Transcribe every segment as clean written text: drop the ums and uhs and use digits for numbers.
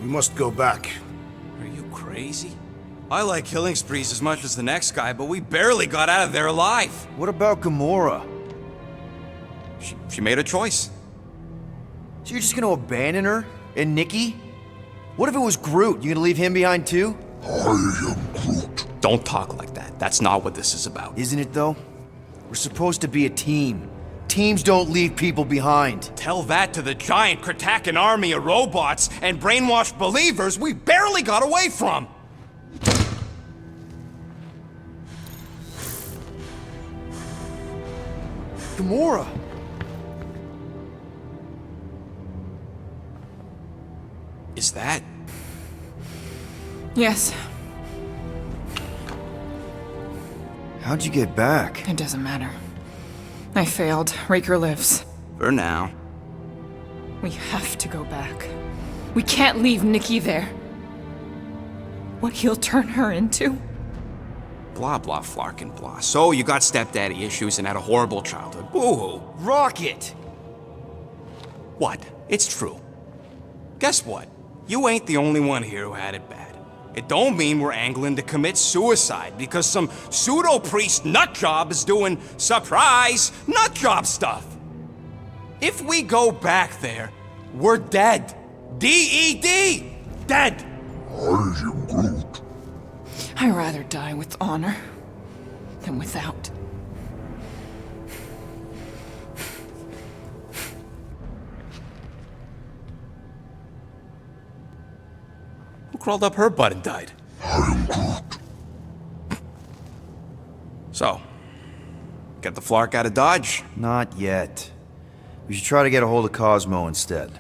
We must go back. Are you crazy? I like killing sprees as much as the next guy, but we barely got out of there alive. What about Gamora? She made a choice. So you're just gonna abandon her? And Nikki? What if it was Groot? You gonna leave him behind too? I am Groot. Don't talk like that. That's not what this is about. Isn't it though? We're supposed to be a team. Teams don't leave people behind. Tell that to the giant Kratakan army of robots and brainwashed believers we barely got away from! Gamora! Is that... Yes, How'd you get back? it doesn't matter. I failed. Raker lives. For now. We have to go back. We can't leave Nikki there. What he'll turn her into? Blah blah flarkin blah. So you got stepdaddy issues and had a horrible childhood. Boo-hoo. Rocket! What? It's true. Guess what? You ain't the only one here who had it bad. It don't mean we're angling to commit suicide because some pseudo-priest nutjob is doing surprise nutjob stuff. If we go back there, we're dead. D-E-D! Dead! I am Groot. I'd rather die with honor than without. Who crawled up her butt and died? I am Groot. So, get the Flark out of Dodge? Not yet. We should try to get a hold of Cosmo instead.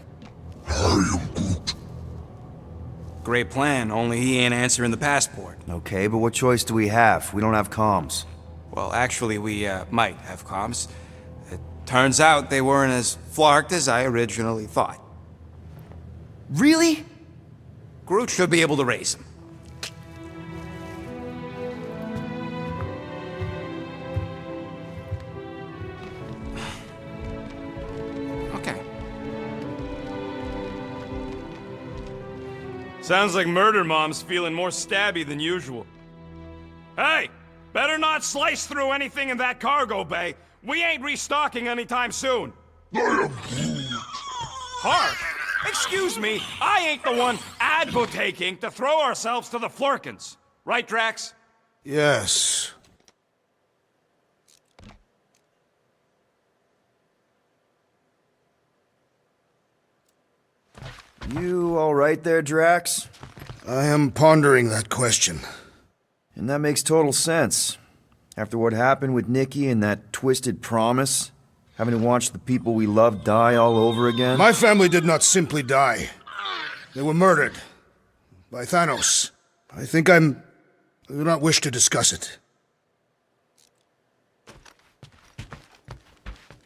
I am Groot. Great plan, only he ain't answering the passport. Okay, but what choice do we have? We don't have comms. Well, actually, we might have comms. It turns out they weren't as flarked as I originally thought. Really? Groot should be able to raise him. Okay. Sounds like Murder Mom's feeling more stabby than usual. Hey! Better not slice through anything in that cargo bay. We ain't restocking anytime soon. I am Groot. Harsh! Excuse me, I ain't the one advocating to throw ourselves to the Flurkins. Right, Drax? Yes. You alright there, Drax? I am pondering that question. And that makes total sense. After what happened with Nikki and that twisted promise, having to watch the people we love die all over again. My family did not simply die. They were murdered. By Thanos. I do not wish to discuss it.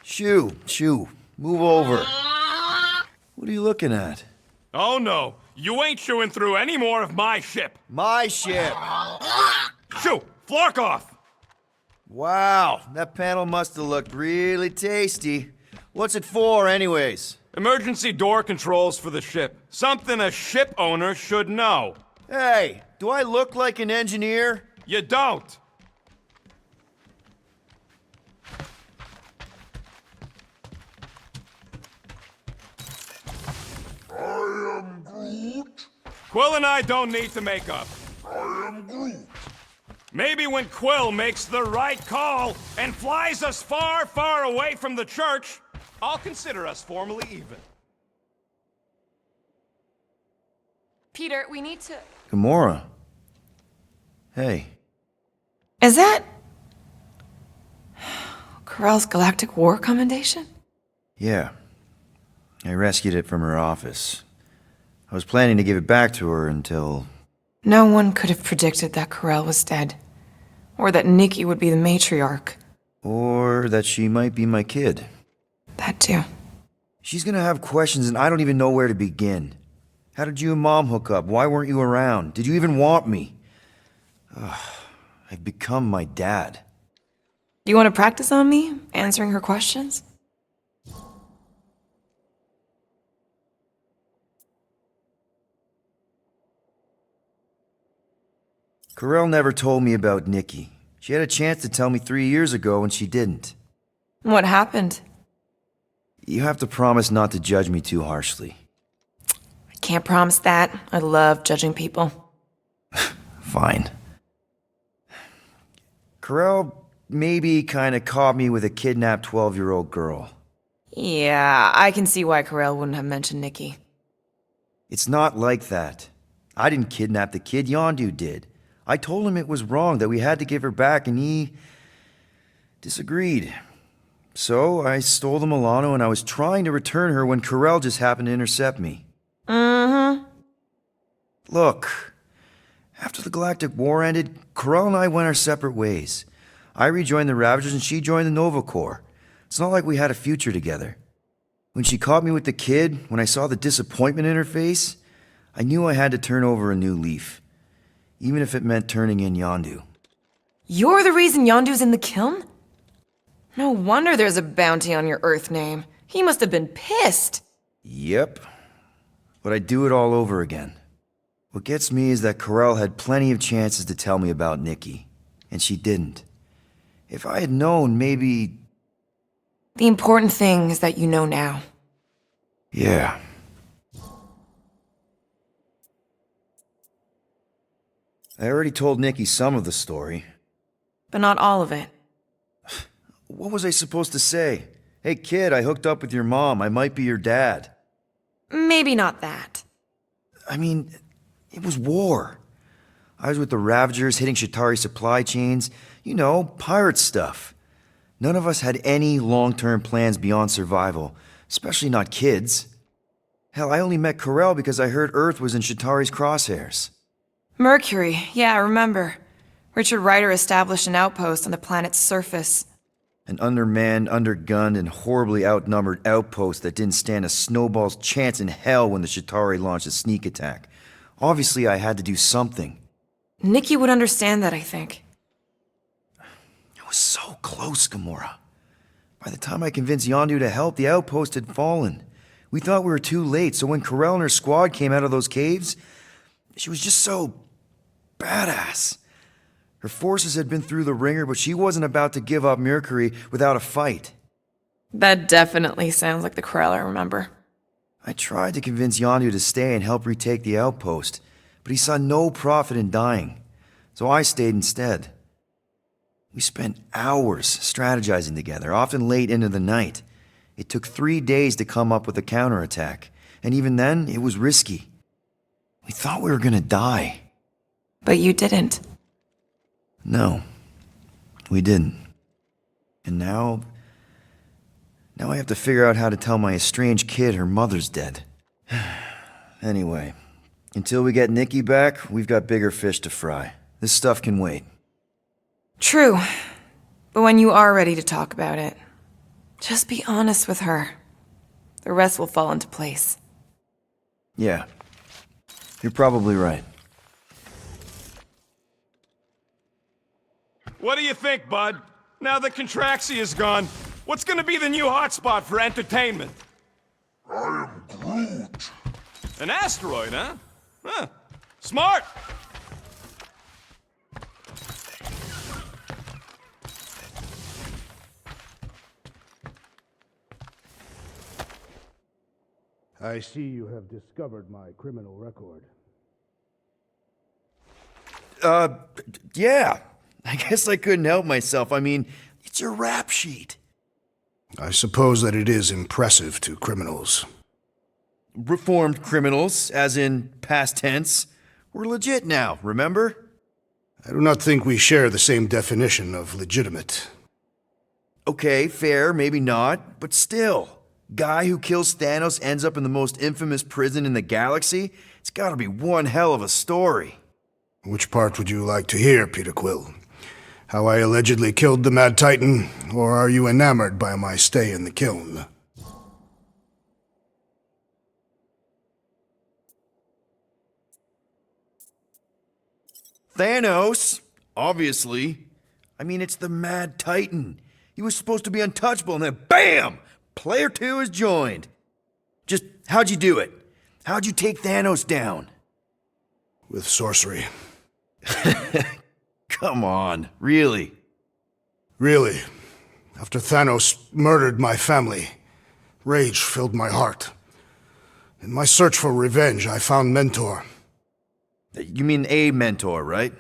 Shoo, move over. What are you looking at? Oh no, you ain't chewing through any more of my ship. My ship! Shoo! Flark off! Wow, that panel must have looked really tasty. What's it for, anyways? Emergency door controls for the ship. Something a ship owner should know. Hey, do I look like an engineer? You don't! I am Groot. Quill and I don't need to make up. I am Groot. Maybe when Quill makes the right call and flies us far, far away from the church, I'll consider us formally even. Peter, we need to... Gamora. Hey. Is that... Corell's Galactic War Commendation? Yeah. I rescued it from her office. I was planning to give it back to her until... No one could have predicted that Corell was dead. Or that Nikki would be the matriarch. Or that she might be my kid. That too. She's gonna have questions and I don't even know where to begin. How did you and Mom hook up? Why weren't you around? Did you even want me? I've become my dad. Do you want to practice on me, answering her questions? Corell never told me about Nikki. She had a chance to tell me 3 years ago and she didn't. What happened? You have to promise not to judge me too harshly. I can't promise that. I love judging people. Fine. Corell maybe kinda caught me with a kidnapped 12-year-old girl. Yeah, I can see why Corell wouldn't have mentioned Nikki. It's not like that. I didn't kidnap the kid, Yondu did. I told him it was wrong, that we had to give her back, and he disagreed. So I stole the Milano and I was trying to return her when Corell just happened to intercept me. Mm-hmm. Look, after the Galactic War ended, Corell and I went our separate ways. I rejoined the Ravagers and she joined the Nova Corps. It's not like we had a future together. When she caught me with the kid, when I saw the disappointment in her face, I knew I had to turn over a new leaf. Even if it meant turning in Yondu. You're the reason Yondu's in the kiln? No wonder there's a bounty on your Earth name. He must have been pissed. Yep. But I'd do it all over again. What gets me is that Corell had plenty of chances to tell me about Nikki. And she didn't. If I had known, maybe... The important thing is that you know now. Yeah. I already told Nikki some of the story. But not all of it. What was I supposed to say? Hey kid, I hooked up with your mom. I might be your dad. Maybe not that. I mean, it was war. I was with the Ravagers hitting Shatari supply chains. You know, pirate stuff. None of us had any long-term plans beyond survival, especially not kids. Hell, I only met Corell because I heard Earth was in Shatari's crosshairs. Mercury, yeah, I remember. Richard Ryder established an outpost on the planet's surface. An undermanned, undergunned, and horribly outnumbered outpost that didn't stand a snowball's chance in hell when the Shatari launched a sneak attack. Obviously, I had to do something. Nikki would understand that, I think. It was so close, Gamora. By the time I convinced Yondu to help, the outpost had fallen. We thought we were too late, so when Corell and her squad came out of those caves, she was just so badass. Her forces had been through the ringer, but she wasn't about to give up Mercury without a fight. That definitely sounds like the Corell I remember. I tried to convince Yondu to stay and help retake the outpost, but he saw no profit in dying, so I stayed instead. We spent hours strategizing together, often late into the night. It took 3 days to come up with a counterattack, and even then, it was risky. We thought we were gonna die. But you didn't. No, we didn't. And now I have to figure out how to tell my estranged kid her mother's dead. Anyway, until we get Nikki back, we've got bigger fish to fry. This stuff can wait. True. But when you are ready to talk about it, just be honest with her. The rest will fall into place. Yeah, you're probably right. What do you think, bud? Now that Contraxi is gone, what's gonna be the new hotspot for entertainment? I am Groot. An asteroid, huh? Huh. Smart! I see you have discovered my criminal record. Yeah. I guess I couldn't help myself. I mean, it's your rap sheet. I suppose that it is impressive to criminals. Reformed criminals, as in past tense. We're legit now, remember? I do not think we share the same definition of legitimate. Okay, fair, maybe not, but still. Guy who kills Thanos ends up in the most infamous prison in the galaxy? It's gotta be one hell of a story. Which part would you like to hear, Peter Quill? How I allegedly killed the Mad Titan, or are you enamored by my stay in the kiln? Thanos? Obviously. I mean, it's the Mad Titan. He was supposed to be untouchable, and then BAM! Player 2 is joined. Just, how'd you do it? How'd you take Thanos down? With sorcery. Come on, really? Really, after Thanos murdered my family, rage filled my heart. In my search for revenge, I found Mentor. You mean a mentor, right?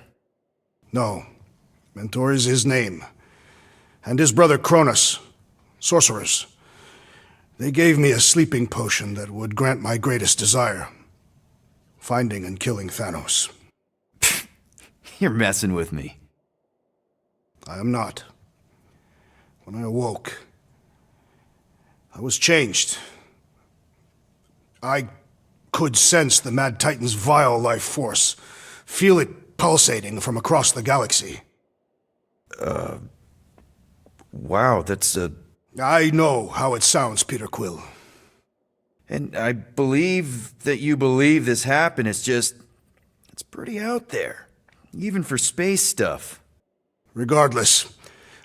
No, Mentor is his name. And his brother Cronus, sorcerers. They gave me a sleeping potion that would grant my greatest desire. Finding and killing Thanos. You're messing with me. I am not. When I awoke, I was changed. I could sense the Mad Titan's vile life force, feel it pulsating from across the galaxy. Wow, that's I know how it sounds, Peter Quill. And I believe that you believe this happened. It's pretty out there. Even for space stuff. Regardless,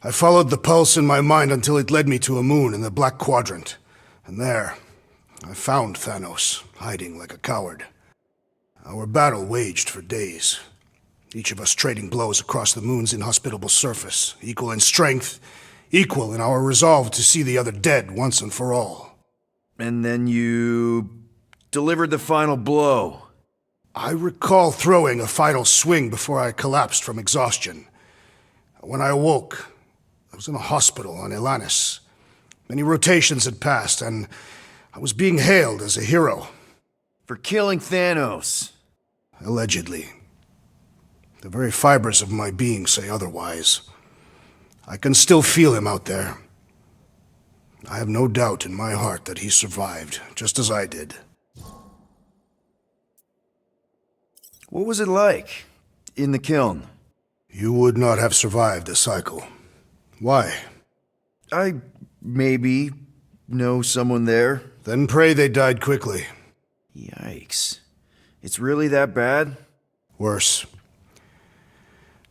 I followed the pulse in my mind until it led me to a moon in the Black Quadrant. And there, I found Thanos, hiding like a coward. Our battle waged for days. Each of us trading blows across the moon's inhospitable surface, equal in strength, equal in our resolve to see the other dead once and for all. And then you delivered the final blow. I recall throwing a final swing before I collapsed from exhaustion. When I awoke, I was in a hospital on Elanis. Many rotations had passed, and I was being hailed as a hero. For killing Thanos. Allegedly. The very fibers of my being say otherwise. I can still feel him out there. I have no doubt in my heart that he survived, just as I did. What was it like in the kiln? You would not have survived the cycle. Why? I maybe know someone there. Then pray they died quickly. Yikes. It's really that bad? Worse.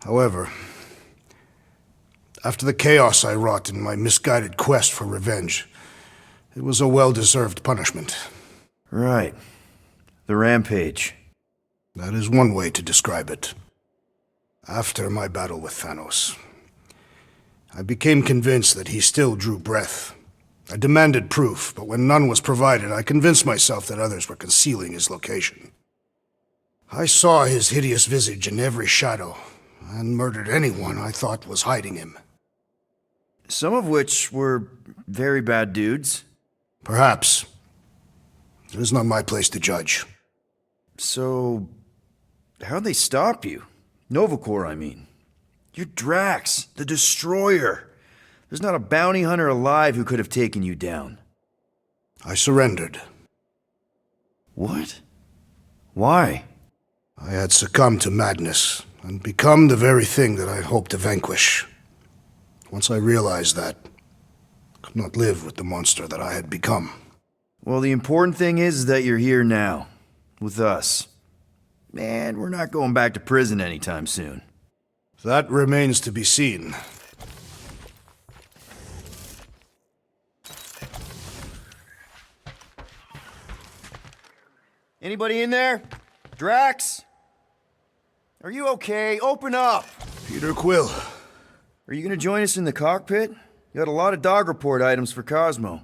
However, after the chaos I wrought in my misguided quest for revenge, it was a well-deserved punishment. Right. The rampage. That is one way to describe it. After my battle with Thanos, I became convinced that he still drew breath. I demanded proof, but when none was provided, I convinced myself that others were concealing his location. I saw his hideous visage in every shadow, and murdered anyone I thought was hiding him. Some of which were very bad dudes. Perhaps. It is not my place to judge. So, how'd they stop you? Novacore, I mean. You're Drax, the Destroyer. There's not a bounty hunter alive who could have taken you down. I surrendered. What? Why? I had succumbed to madness, and become the very thing that I hoped to vanquish. Once I realized that, I could not live with the monster that I had become. Well, the important thing is that you're here now, with us. And we're not going back to prison anytime soon. That remains to be seen. Anybody in there? Drax? Are you okay? Open up! Peter Quill. Are you gonna join us in the cockpit? You had a lot of dog report items for Cosmo.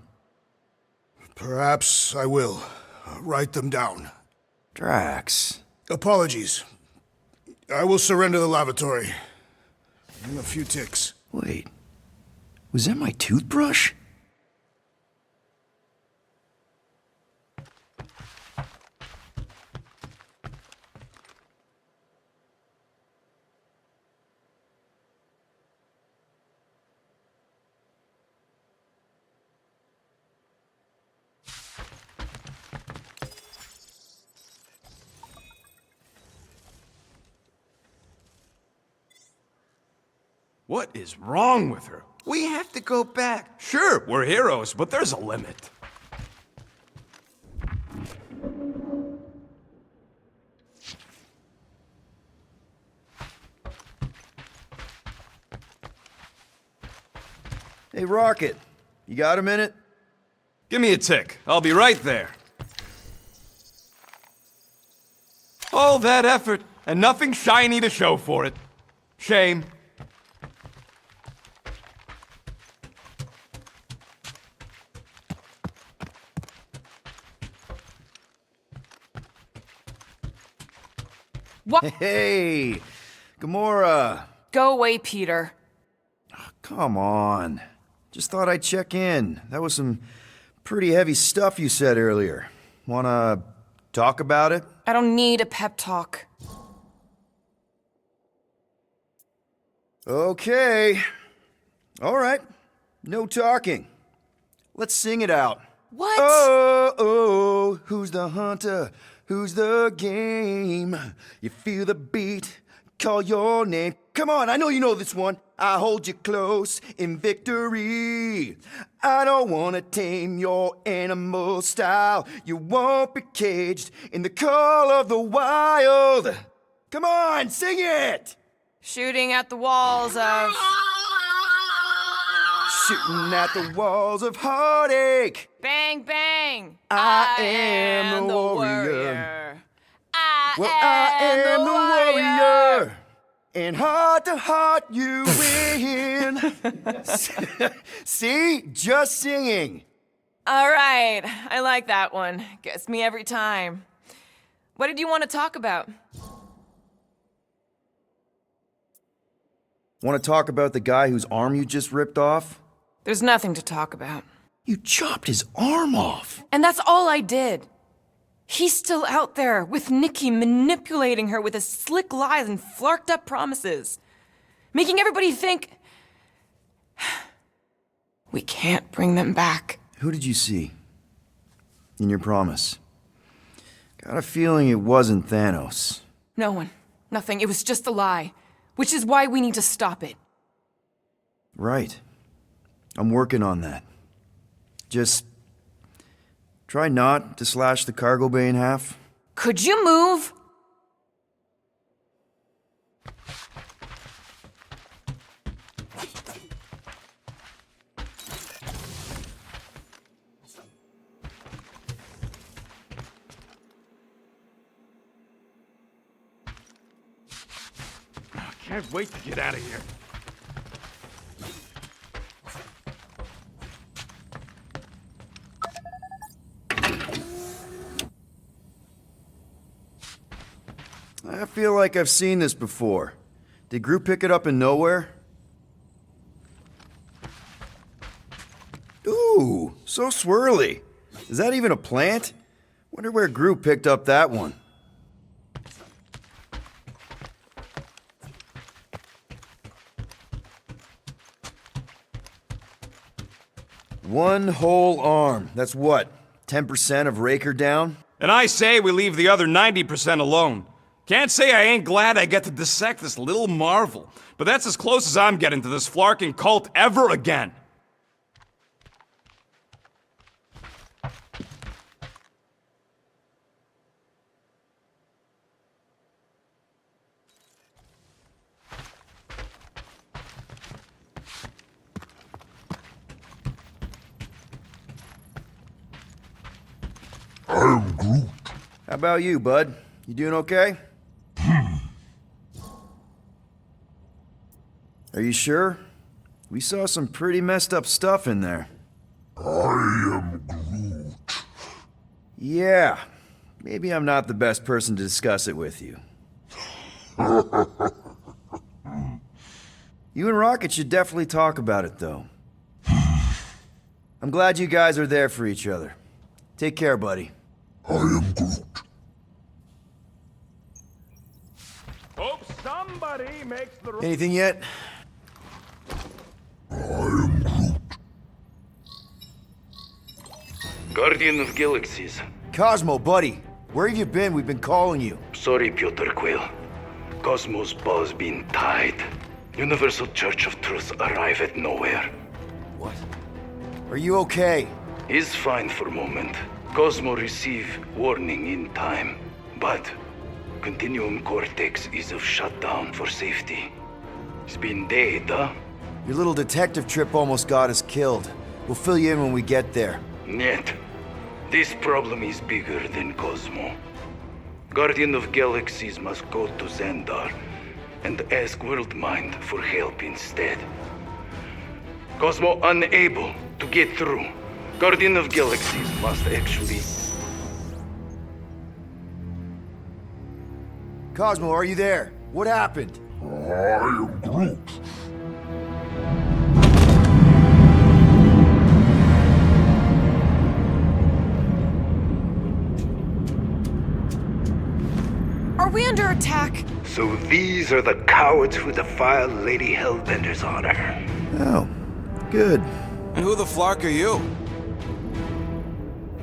Perhaps I will. Write them down. Drax. Apologies. I will surrender the lavatory. In a few ticks. Wait. Was that my toothbrush? What is wrong with her? We have to go back. Sure, we're heroes, but there's a limit. Hey, Rocket. You got a minute? Give me a tick. I'll be right there. All that effort, and nothing shiny to show for it. Shame. What? Hey, Gamora. Go away, Peter. Come on. Just thought I'd check in. That was some pretty heavy stuff you said earlier. Wanna talk about it? I don't need a pep talk. Okay. All right. No talking. Let's sing it out. What? Oh, oh, who's the hunter? Who's the game? You feel the beat, call your name. Come on, I know you know this one. I hold you close in victory. I don't wanna tame your animal style. You won't be caged in the call of the wild. Come on, sing it! Shooting at the walls of... Shooting at the walls of heartache. Bang, bang! I am the warrior. I I am the warrior. warrior. And heart to heart, you win. See? Just singing. All right, I like that one. Gets me every time. What did you want to talk about? Want to talk about the guy whose arm you just ripped off? There's nothing to talk about. You chopped his arm off. And that's all I did. He's still out there with Nikki manipulating her with his slick lies and flarked up promises. Making everybody think... we can't bring them back. Who did you see? In your promise? Got a feeling it wasn't Thanos. No one. Nothing. It was just a lie. Which is why we need to stop it. Right. I'm working on that. Just try not to slash the cargo bay in half. Could you move? Can't wait to get out of here. I feel like I've seen this before. Did Groot pick it up in nowhere? Ooh, so swirly. Is that even a plant? Wonder where Groot picked up that one. One whole arm. That's what? 10% of Raker down? And I say we leave the other 90% alone. Can't say I ain't glad I get to dissect this little marvel, but that's as close as I'm getting to this flarking cult ever again. I am Groot. How about you, bud? You doing okay? Are you sure? We saw some pretty messed up stuff in there. I am Groot. Yeah, maybe I'm not the best person to discuss it with you. You and Rocket should definitely talk about it, though. I'm glad you guys are there for each other. Take care, buddy. I am Groot. Hope somebody makes the... Anything yet? I am Groot. Guardian of Galaxies. Cosmo, buddy. Where have you been? We've been calling you. Sorry, Piotr Quill. Cosmos ball's been tied. Universal Church of Truth arrive at nowhere. What? Are you okay? He's fine for moment. Cosmo receive warning in time. But Continuum Cortex is of shutdown for safety. It's been dead, huh? Your little detective trip almost got us killed. We'll fill you in when we get there. Yet, this problem is bigger than Cosmo. Guardian of Galaxies must go to Xandar and ask Worldmind for help instead. Cosmo unable to get through. Guardian of Galaxies must actually... Cosmo, are you there? What happened? I am Groot. Are we under attack? So these are the cowards who defile Lady Hellbender's honor. Oh, good. And who the flark are you?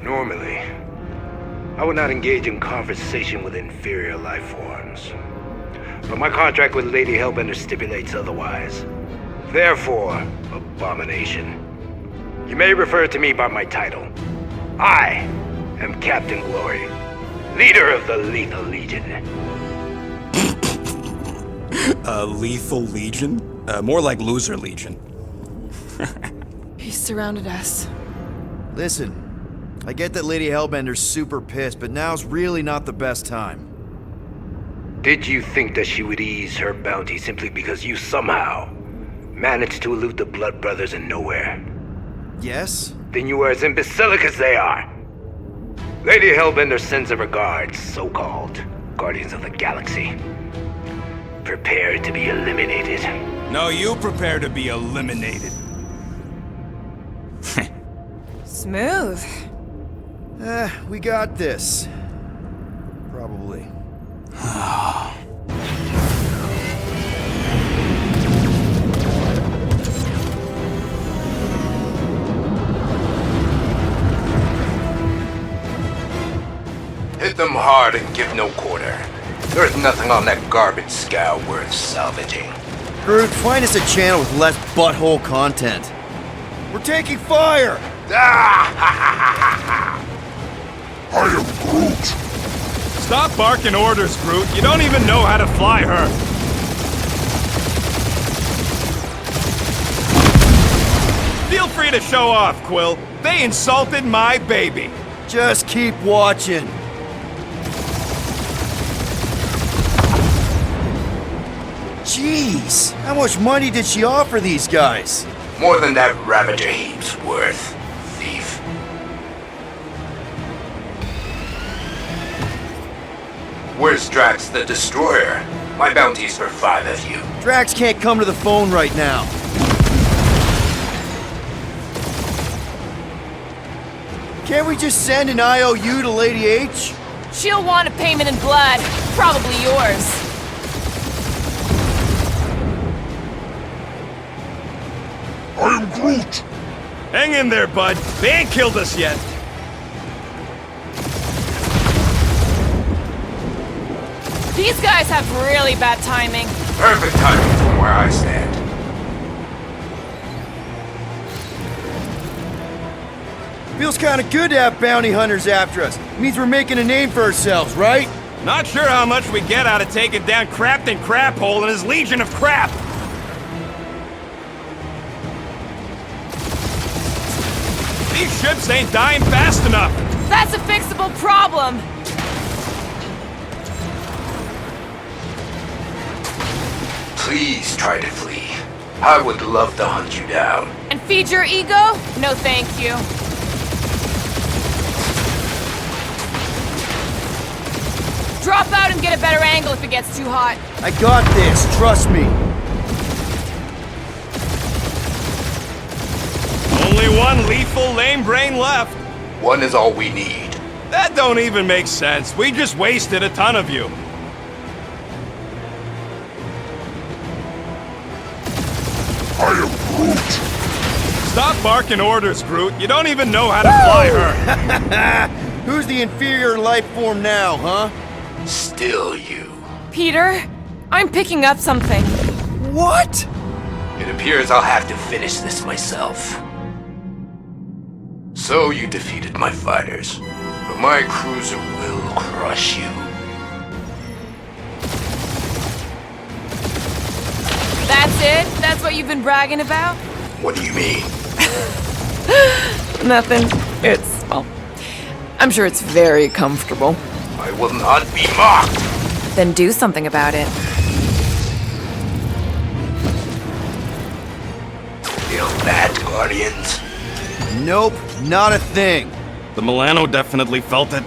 Normally, I would not engage in conversation with inferior life forms. But my contract with Lady Hellbender stipulates otherwise. Therefore, abomination. You may refer to me by my title. I am Captain Glory, leader of the Lethal Legion. Lethal Legion? More like Loser Legion. He surrounded us. Listen, I get that Lady Hellbender's super pissed, but now's really not the best time. Did you think that she would ease her bounty simply because you somehow managed to elude the Blood Brothers in nowhere? Yes? Then you are as imbecilic as they are. Lady Hellbender sends her regards, so-called Guardians of the Galaxy. Prepare to be eliminated. No, you prepare to be eliminated. Smooth. We got this. Probably. Hit them hard and give no quarter. There's nothing on that garbage scow worth salvaging. Groot, find us a channel with less butthole content. We're taking fire! I am Groot. Stop barking orders, Groot. You don't even know how to fly her. Feel free to show off, Quill. They insulted my baby. Just keep watching. Jeez, how much money did she offer these guys? More than that Ravager heap's worth, thief. Where's Drax the Destroyer? My bounty's for 5 of you. Drax can't come to the phone right now. Can't we just send an IOU to Lady H? She'll want a payment in blood. Probably yours. I am Groot. Hang in there, bud. They ain't killed us yet. These guys have really bad timing. Perfect timing from where I stand. Feels kind of good to have bounty hunters after us. Means we're making a name for ourselves, right? Not sure how much we get out of taking down Crapton Craphole and his legion of crap. These ships ain't dying fast enough. That's a fixable problem. Please try to flee. I would love to hunt you down. And feed your ego? No thank you. Drop out and get a better angle if it gets too hot. I got this, trust me. Only one lethal lame brain left. One is all we need. That don't even make sense. We just wasted a ton of you. I am Groot. Stop barking orders, Groot. You don't even know how to fly her. Who's the inferior life form now, huh? Still you. Peter, I'm picking up something. What? It appears I'll have to finish this myself. So you defeated my fighters, but my cruiser will crush you. That's it? That's what you've been bragging about? What do you mean? Nothing. It's, well, I'm sure it's very comfortable. I will not be mocked! Then do something about it. Feel that, Guardians? Nope, not a thing. The Milano definitely felt it.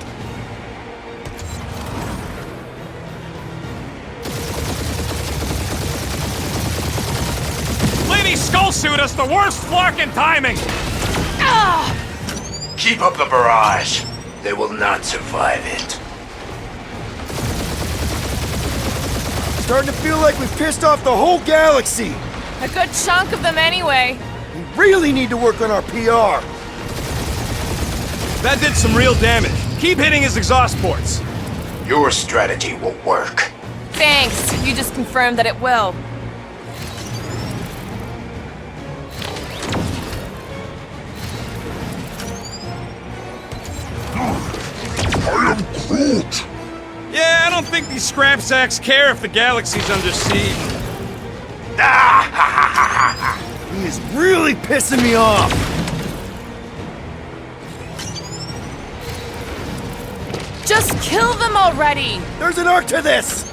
Lady Skullsuit has the worst flarkin' timing! Keep up the barrage. They will not survive it. Starting to feel like we've pissed off the whole galaxy. A good chunk of them anyway. We really need to work on our PR. That did some real damage. Keep hitting his exhaust ports. Your strategy will work. Thanks. You just confirmed that it will. I am Groot! Yeah, I don't think these scrap sacks care if the galaxy's under siege. He is really pissing me off. Just kill them already! There's an arc to this.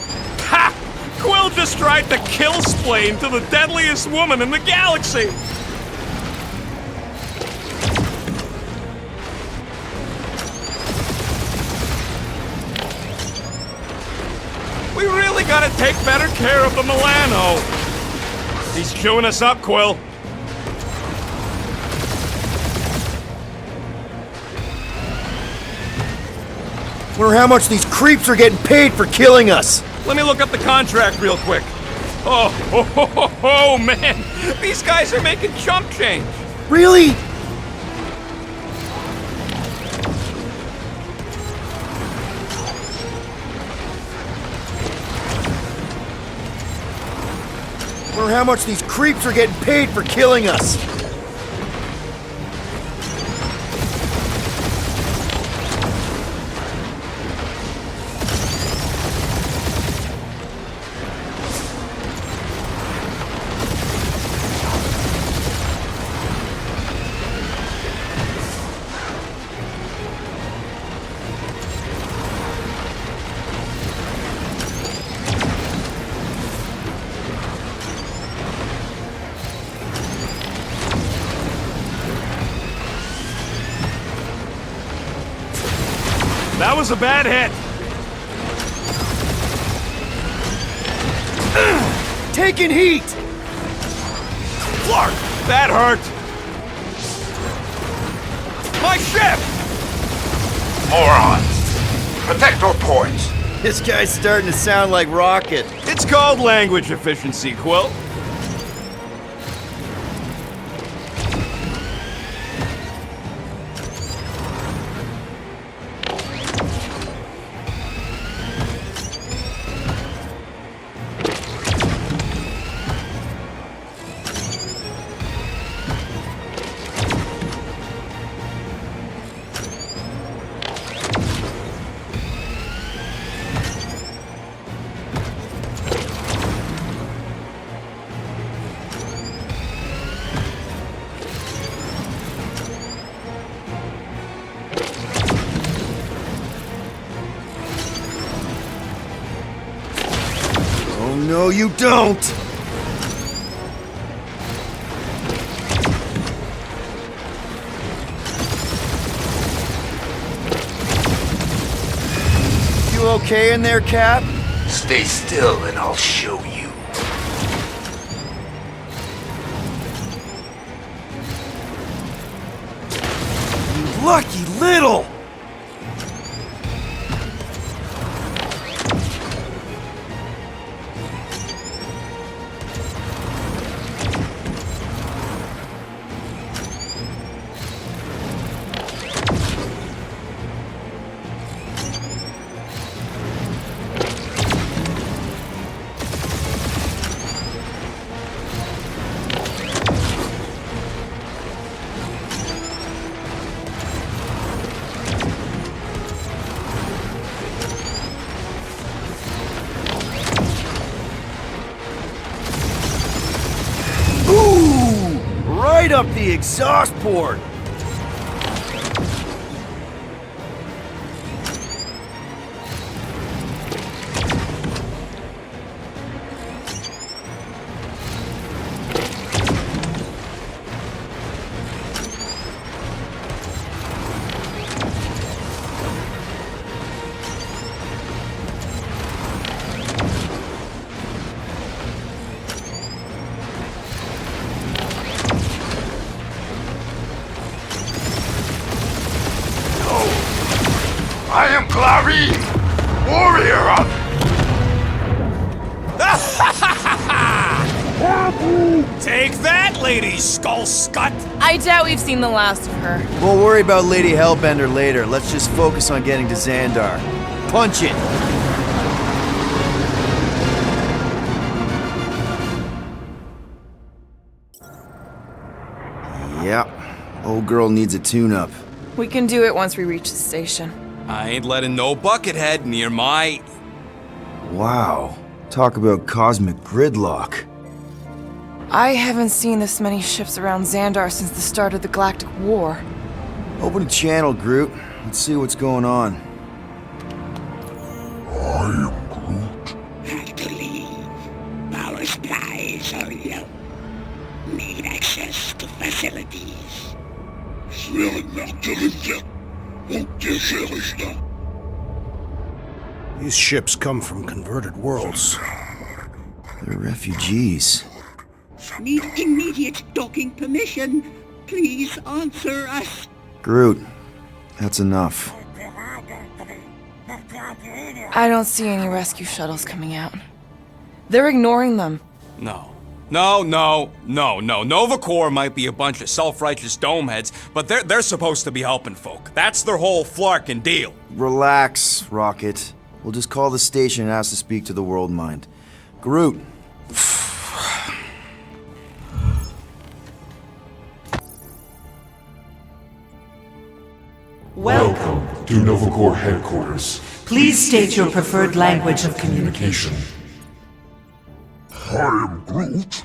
Ha! Quill just tried to kill Splain to the deadliest woman in the galaxy! We really gotta take better care of the Milano. He's chewing us up, Quill. Wonder how much these creeps are getting paid for killing us. Let me look up the contract real quick. Oh, man! These guys are making chump change! Really? Wonder how much these creeps are getting paid for killing us. That was a bad hit. Taking heat! Clark, that hurt. My ship! Morons! Protect our ports! This guy's starting to sound like Rocket. It's called language efficiency, Quill. Oh no, you don't! You okay in there, Cap? Stay still and I'll show you. You lucky little! Right up the exhaust port! Take that, Lady Skull Scut! I doubt we've seen the last of her. We'll worry about Lady Hellbender later. Let's just focus on getting to Xandar. Punch it! Yep. Old girl needs a tune-up. We can do it once we reach the station. I ain't letting no buckethead near my... Wow. Talk about cosmic gridlock. I haven't seen this many ships around Xandar since the start of the Galactic War. Open a channel, Groot. Let's see what's going on. I am Groot. Hard to leave. Power supplies are low. Need access to facilities. Snellen nach Gerichte und Gescherichte. These ships come from converted worlds. They're refugees. Need immediate docking permission. Please answer us. Groot, that's enough. I don't see any rescue shuttles coming out. They're ignoring them. No. Nova Corps might be a bunch of self-righteous domeheads, but they're supposed to be helping folk. That's their whole flarkin' deal. Relax, Rocket. We'll just call the station and ask to speak to the World Mind. Groot. Welcome to Nova Corps headquarters. Please state your preferred language of communication. I am Groot.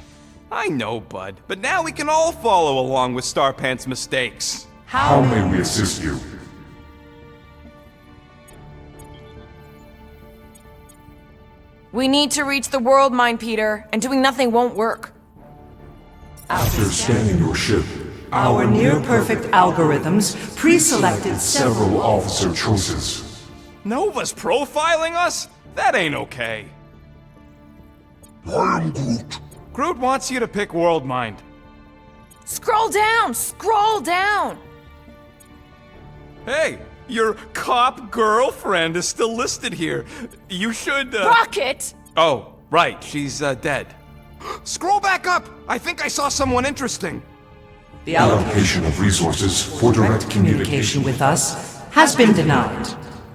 I know, bud, but now we can all follow along with Starpant's mistakes. How may we assist you? We need to reach the World Mind, Peter, and doing nothing won't work. After scanning your ship, Our near-perfect algorithms pre-selected several officer choices. Nova's profiling us? That ain't okay. I am Groot. Groot wants you to pick World Mind. Scroll down! Scroll down! Hey, your cop girlfriend is still listed here. You should, Rocket! Oh, right, she's, dead. Scroll back up! I think I saw someone interesting. The Allocation of resources for direct communication with us has been denied.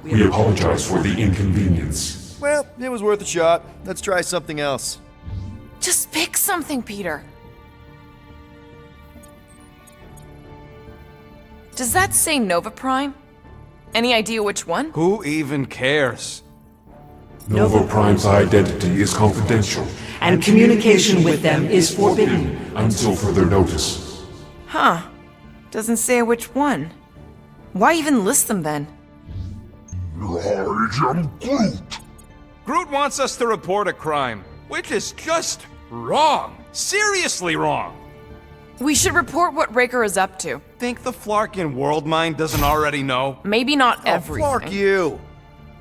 We apologize for the inconvenience. Well, it was worth a shot. Let's try something else. Just pick something, Peter. Does that say Nova Prime? Any idea which one? Who even cares? Nova Prime's identity is confidential And communication with them is forbidden. until further notice. Huh. Doesn't say which one. Why even list them then? I am Groot. Groot wants us to report a crime, which is just wrong. Seriously wrong. We should report what Raker is up to. Think the Flarkin World Mind doesn't already know? Maybe not everything. Flark you!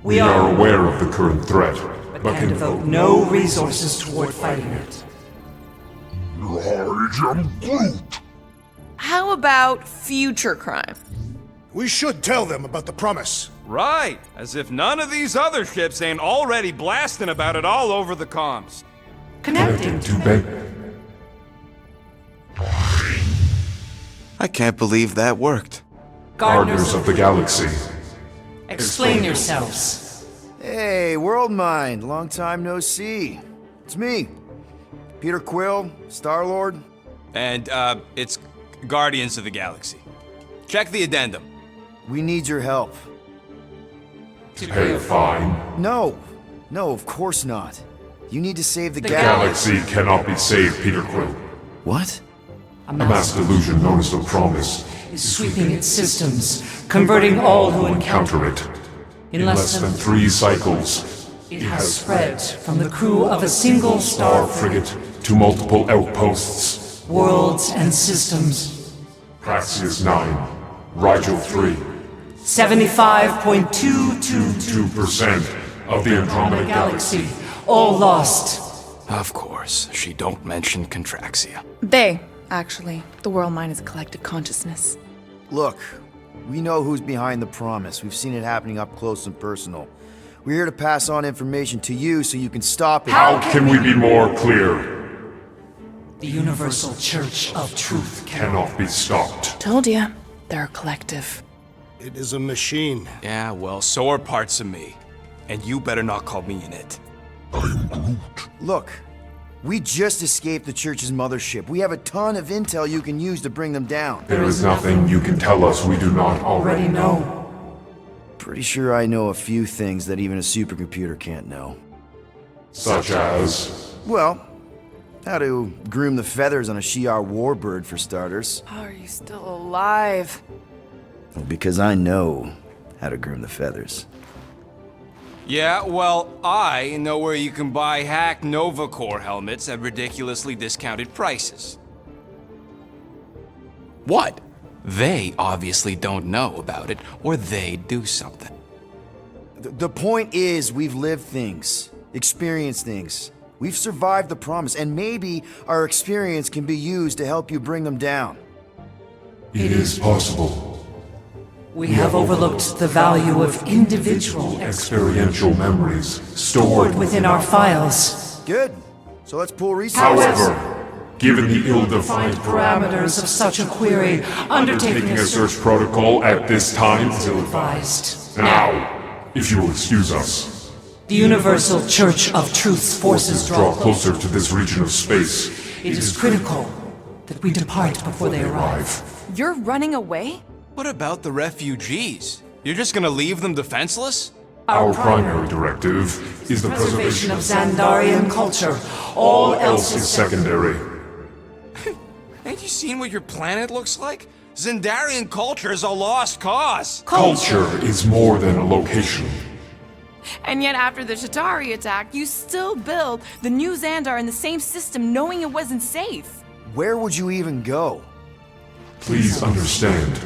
We are aware of the current threat, but And devote no resources toward fighting it. I am Groot. How about future crime? We should tell them about the promise. Right, as if none of these other ships ain't already blasting about it all over the comms. Connecting. To bed. I can't believe that worked. Gardeners of the Galaxy. Explain yourselves. Hey, World Mind. Long time no see. It's me. Peter Quill, Star-Lord. And, it's Guardians of the Galaxy. Check the addendum. We need your help. Pay a fine. No, of course not. You need to save the Galaxy cannot be saved, Peter Quill. What? A A mass delusion known as the Promise. is sweeping its systems, converting all who encounter Counter it. In less than 3 cycles, it has spread from the crew of a single star frigate to multiple outposts. worlds and systems. Praxius 9, Rigel 3, 75.222 2% of the Andromeda Galaxy. galaxy, all lost. Of course, she don't mention Contraxia. They, actually. The World Mind is a collective consciousness. Look, we know who's behind the promise. We've seen it happening up close and personal. We're here to pass on information to you so you can stop it. How can we be more clear? The Universal Church of Truth cannot be stopped. Told ya, they're a collective. It is a machine. Yeah, well, so are parts of me. And you better not call me in it. Look, we just escaped the church's mothership. We have a ton of intel you can use to bring them down. There is nothing you can tell us we do not already know. Pretty sure I know a few things that even a supercomputer can't know. Such as... Well, how to groom the feathers on a Shi'ar warbird, for starters. How are you still alive? Well, because I know how to groom the feathers. Yeah, well, I know where you can buy hack Nova Corps helmets at ridiculously discounted prices. What? They obviously don't know about it, or they'd do something. The point is, we've lived things, experienced things. We've survived the promise, and maybe our experience can be used to help you bring them down. It is possible. We have overlooked the value of individual Experiential memories stored within our files. Good. So let's pull resources. However, given the ill-defined Parameters of such a query, undertaking a search protocol at this time is advised. Now, if you will excuse us, The Universal Church of Truth's forces draw closer to this region of space. It is critical that we depart before they arrive. You're running away? What about the refugees? You're just gonna leave them defenseless? Our primary directive is the Preservation of Xandarian culture. All else is secondary. Ain't you seen what your planet looks like? Xandarian culture is a lost cause. Culture is more than a location. And yet after the Shatari attack, you still build the new Xandar in the same system knowing it wasn't safe. Where would you even go? Please understand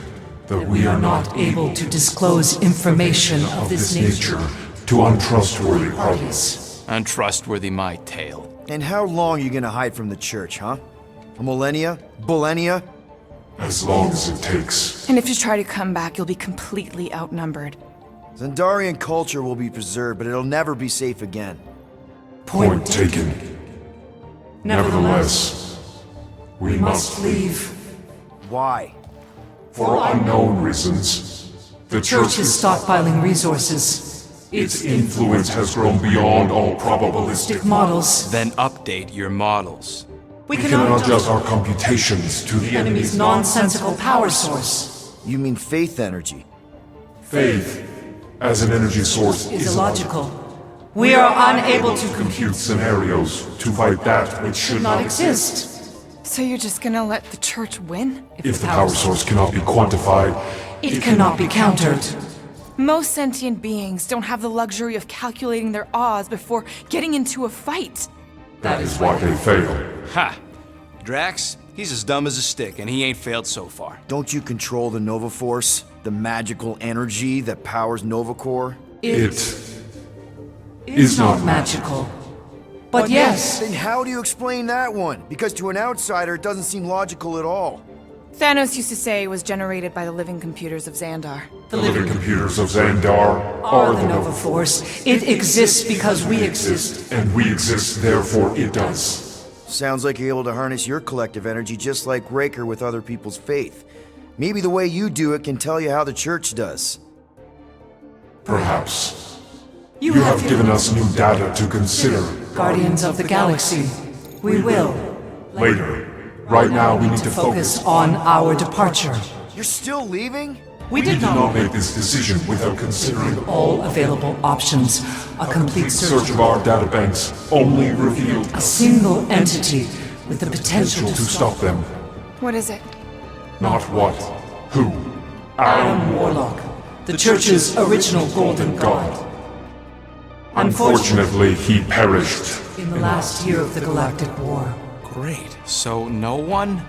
that we are not able to disclose information of this nature to untrustworthy parties. Untrustworthy my tale. And how long are you gonna hide from the church, huh? A millennia? Millennia? As long as it takes. And if you try to come back, you'll be completely outnumbered. Xandarian culture will be preserved, but it'll never be safe again. Point taken. Nevertheless, we must leave. Why? For unknown reasons. The Church is stockpiling resources. Its influence has grown beyond all probabilistic Models. Then update your models. We We can adjust our computations to the enemy's nonsensical power source. You mean faith energy? Faith as an energy source Is illogical. We are unable to compute scenarios to fight that which should not exist. So you're just gonna let the church win? If the power source cannot be quantified, It cannot be countered. Most sentient beings don't have the luxury of calculating their odds before getting into a fight. that is why they fail. Ha! Drax, he's as dumb as a stick, and he ain't failed so far. Don't you control the Nova Force? The magical energy that powers Nova Corps? It is not magical. But yes, Then how do you explain that one? Because to an outsider, it doesn't seem logical at all. Thanos used to say it was generated by the living computers of Xandar. the living computers of Xandar are the Nova Force. It exists because we exist. and we exist, therefore it does. Sounds like you're able to harness your collective energy just like Raker with other people's faith. Maybe the way you do it can tell you how the church does. Perhaps. You have given us new data to consider. Guardians of the Galaxy. We will. Later. Right now we need to focus. Focus on our departure. You're still leaving? We did Do not not make this decision without considering all available options. A complete search search. of our databanks only revealed A single entity with the potential to stop them. What is it? Not what, who. Adam Warlock, the Church's original Golden God. Unfortunately, he perished. In the last year of the Galactic War. Great. So no one?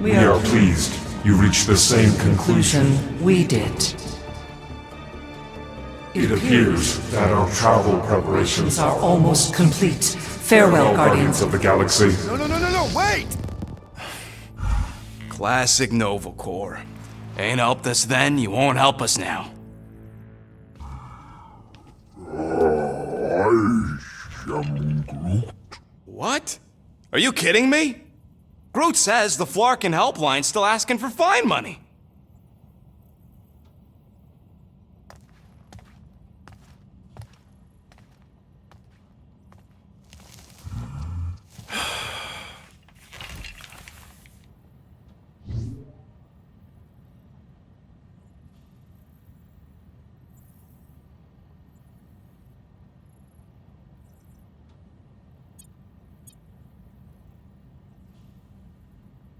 We We are pleased you reached the same conclusion. conclusion we did. It appears that our travel preparations Are almost complete. Farewell, Guardians. of the Galaxy. No, wait! Classic Nova Corps. Ain't helped us then, you won't help us now. What? Are you kidding me? Groot says the Flarkin helpline's still asking for fine money.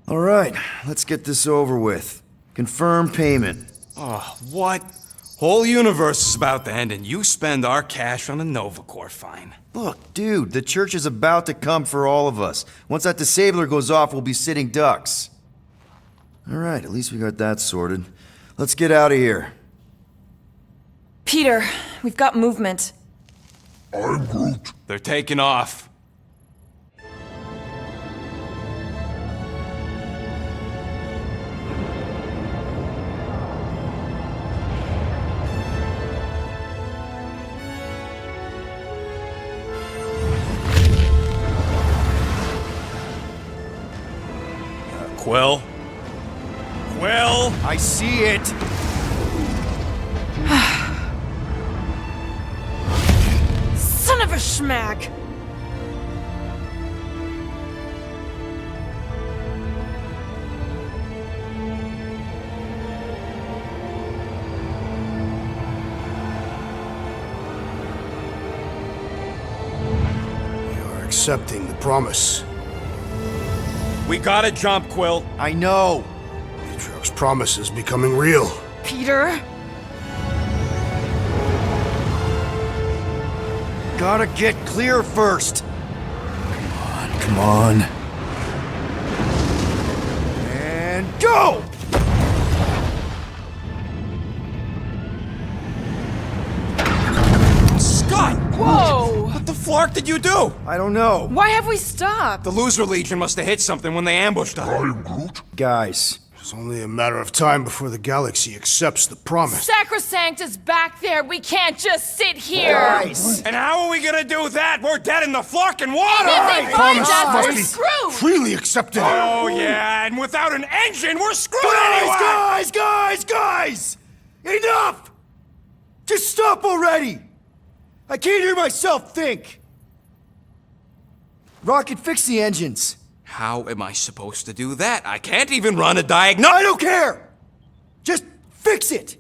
All right, let's get this over with. Confirm payment. Oh, what? Whole universe is about to end and you spend our cash on a Nova Corps fine. Look, dude, the church is about to come for all of us. Once that disabler goes off, we'll be sitting ducks. All right, at least we got that sorted. Let's get out of here. Peter, we've got movement. I'm Groot. They're taking off. Quill? Quill? I see it! Son of a schmack! You're accepting the promise. We gotta jump, Quill. I know! Atriox's promise is becoming real. Peter? Gotta get clear first! Come on. And go! Scott! Whoa! What the flark did you do? I don't know. Why have we stopped? The Loser Legion must have hit something when they ambushed us. I'm Groot. Guys, It's only a matter of time before the galaxy accepts the promise. Sacrosanct is back there. We can't just sit here. guys! And how are we gonna do that? We're dead in the flarkin' water! If they find Promise us, must we're be screwed. freely accepted. Oh, yeah, and without an engine, we're screwed anyway! Guys! Enough! Just stop already! I can't hear myself think! Rocket, fix the engines. How am I supposed to do that? I can't even run a diagnostic. I don't care! Just fix it!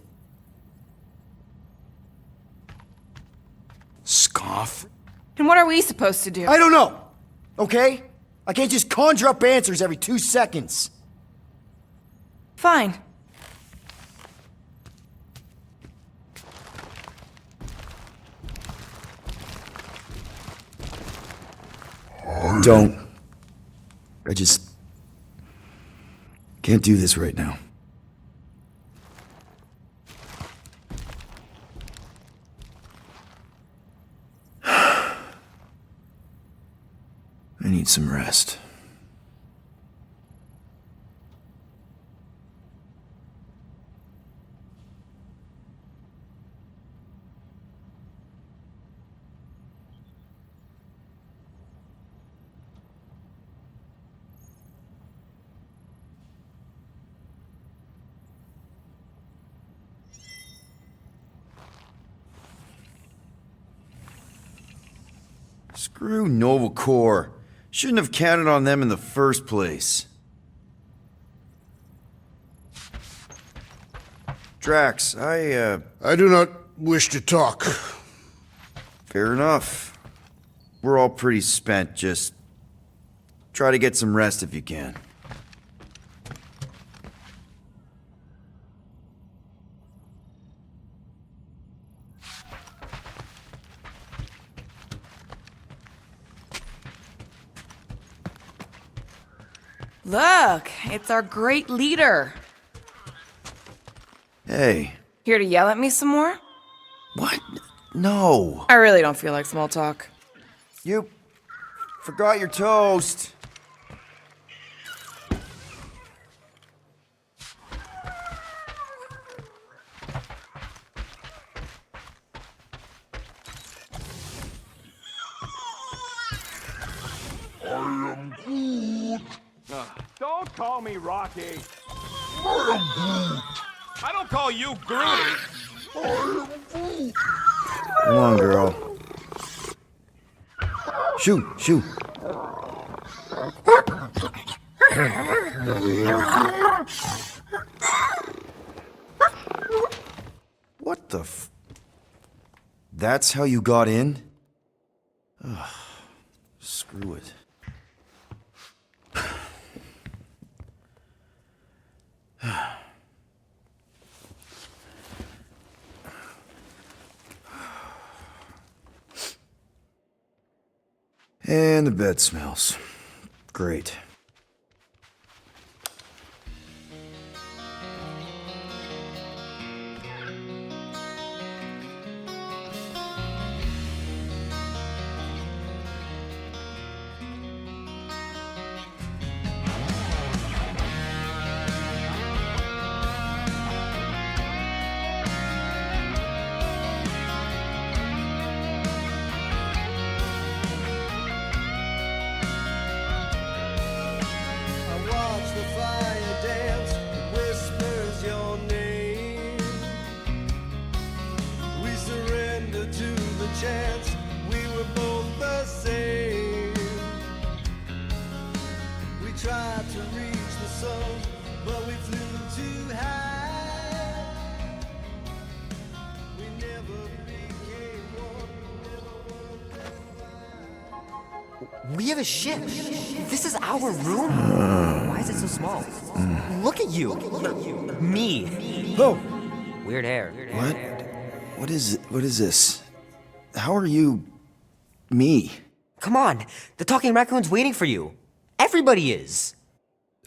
Scoff. And what are we supposed to do? I don't know, okay? I can't just conjure up answers every 2 seconds. Fine. Don't. I just can't do this right now. I need some rest. Screw Nova Corps. Shouldn't have counted on them in the first place. Drax, I do not wish to talk. Fair enough. We're all pretty spent, just try to get some rest if you can. Look, it's our great leader. Hey, Here to yell at me some more? what? No. I really don't feel like small talk. You forgot your toast. I am Don't call me Rocky. I don't call you Groot. Come on, girl. Shoot, shoot. What the f... That's how you got in? Ugh, screw it. And the bed smells. Great. chance we were both the same. We tried to reach the sun, but we flew too high. We never became one. We have a ship. This is our room. Why is it so small? Look at you. Me. Oh. Weird hair. What? What is it? What is this? How are you... me? Come on. The talking raccoon's waiting for you. Everybody is.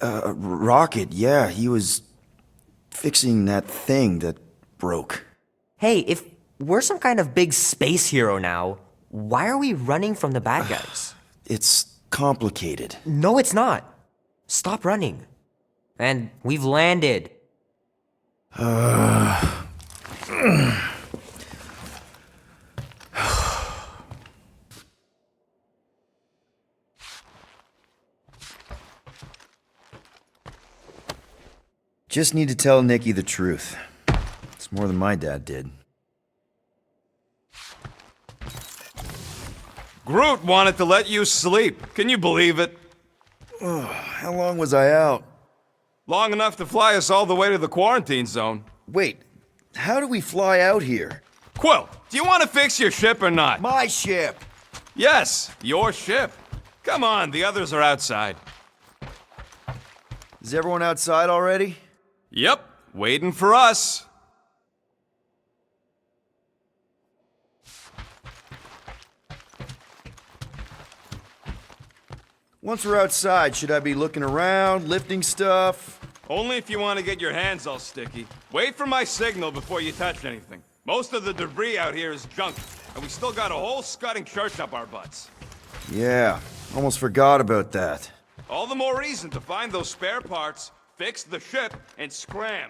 Rocket, yeah, he was fixing that thing that broke. Hey, if we're some kind of big space hero now, why are we running from the bad guys? It's complicated. No, it's not. Stop running. And we've landed. Just need to tell Nikki the truth. It's more than my dad did. Groot wanted to let you sleep. Can you believe it? Oh, how long was I out? Long enough to fly us all the way to the quarantine zone. Wait, how do we fly out here? Quill, do you want to fix your ship or not? My ship! Yes, your ship. Come on, the others are outside. Is everyone outside already? Yep, waiting for us. Once we're outside, should I be looking around, lifting stuff? Only if you want to get your hands all sticky. Wait for my signal before you touch anything. Most of the debris out here is junk, and we still got a whole scudding church up our butts. Yeah, almost forgot about that. All the more reason to find those spare parts, fix the ship, and scram.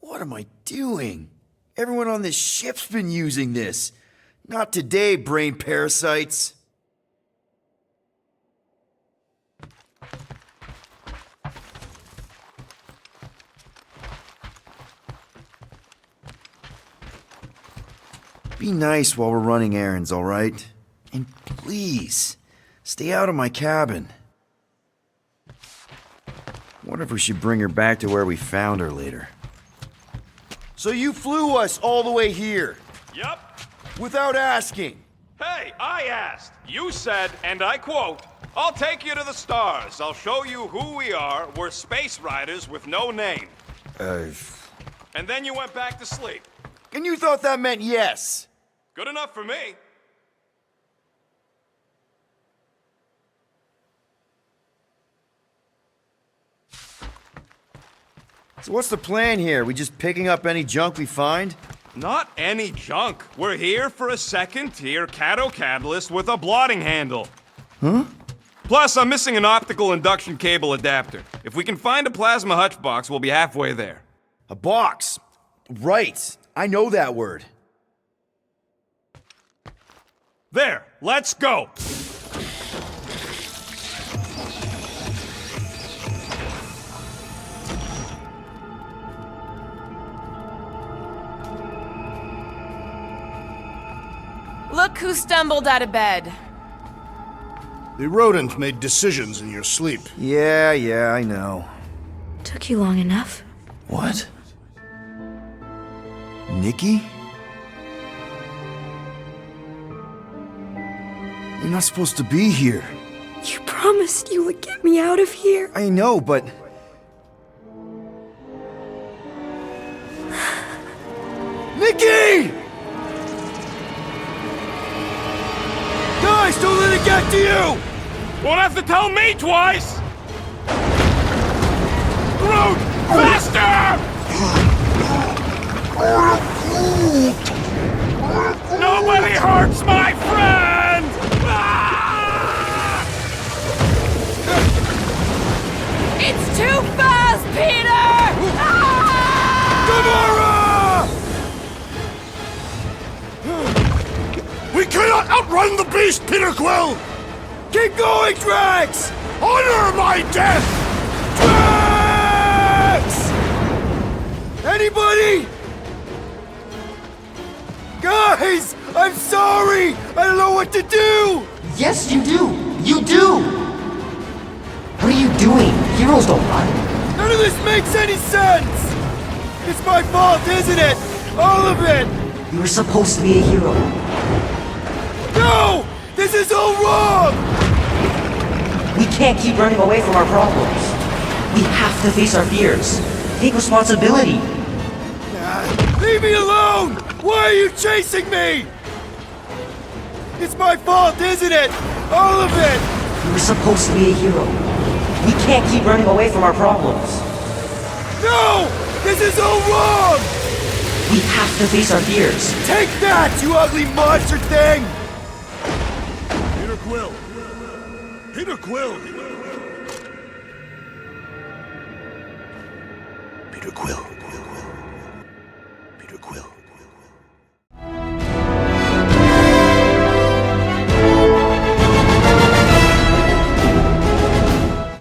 What am I doing? Everyone on this ship's been using this. Not today, brain parasites. Be nice while we're running errands, all right? And please, stay out of my cabin. Wonder if we should bring her back to where we found her later. So you flew us all the way here? Yup. Without asking? Hey, I asked. You said, and I quote, "I'll take you to the stars. I'll show you who we are. We're space riders with no name." And then you went back to sleep. And you thought that meant yes? Good enough for me. So what's the plan here? We just picking up any junk we find? Not any junk. We're here for a second-tier Cato catalyst with a blotting handle. Huh? Plus, I'm missing an optical induction cable adapter. If we can find a plasma hutch box, we'll be halfway there. A box? Right. I know that word. There, let's go! Look who stumbled out of bed. The rodent made decisions in your sleep. Yeah, I know. Took you long enough. What? Nikki? You're not supposed to be here. You promised you would get me out of here. I know, but... Nikki! Guys, don't let it get to you! Won't have to tell me twice! Groot! Faster! Nobody hurts my friend! Ah! It's too fast, Peter! Gamora! We cannot outrun the beast, Peter Quill! Keep going, Drax! Honor my death! Drax! Anybody? Guys, I'm sorry! I don't know what to do! Yes, you do! You do! What are you doing? Heroes don't run. None of this makes any sense! It's my fault, isn't it? All of it! You were supposed to be a hero. No! This is all wrong! We can't keep running away from our problems. We have to face our fears. Take responsibility. Leave me alone! Why are you chasing me? It's my fault, isn't it? All of it! You were supposed to be a hero. We can't keep running away from our problems. No! This is all wrong! We have to face our fears. Take that, you ugly monster thing! Peter Quill! Peter Quill! Peter Quill. Peter Quill.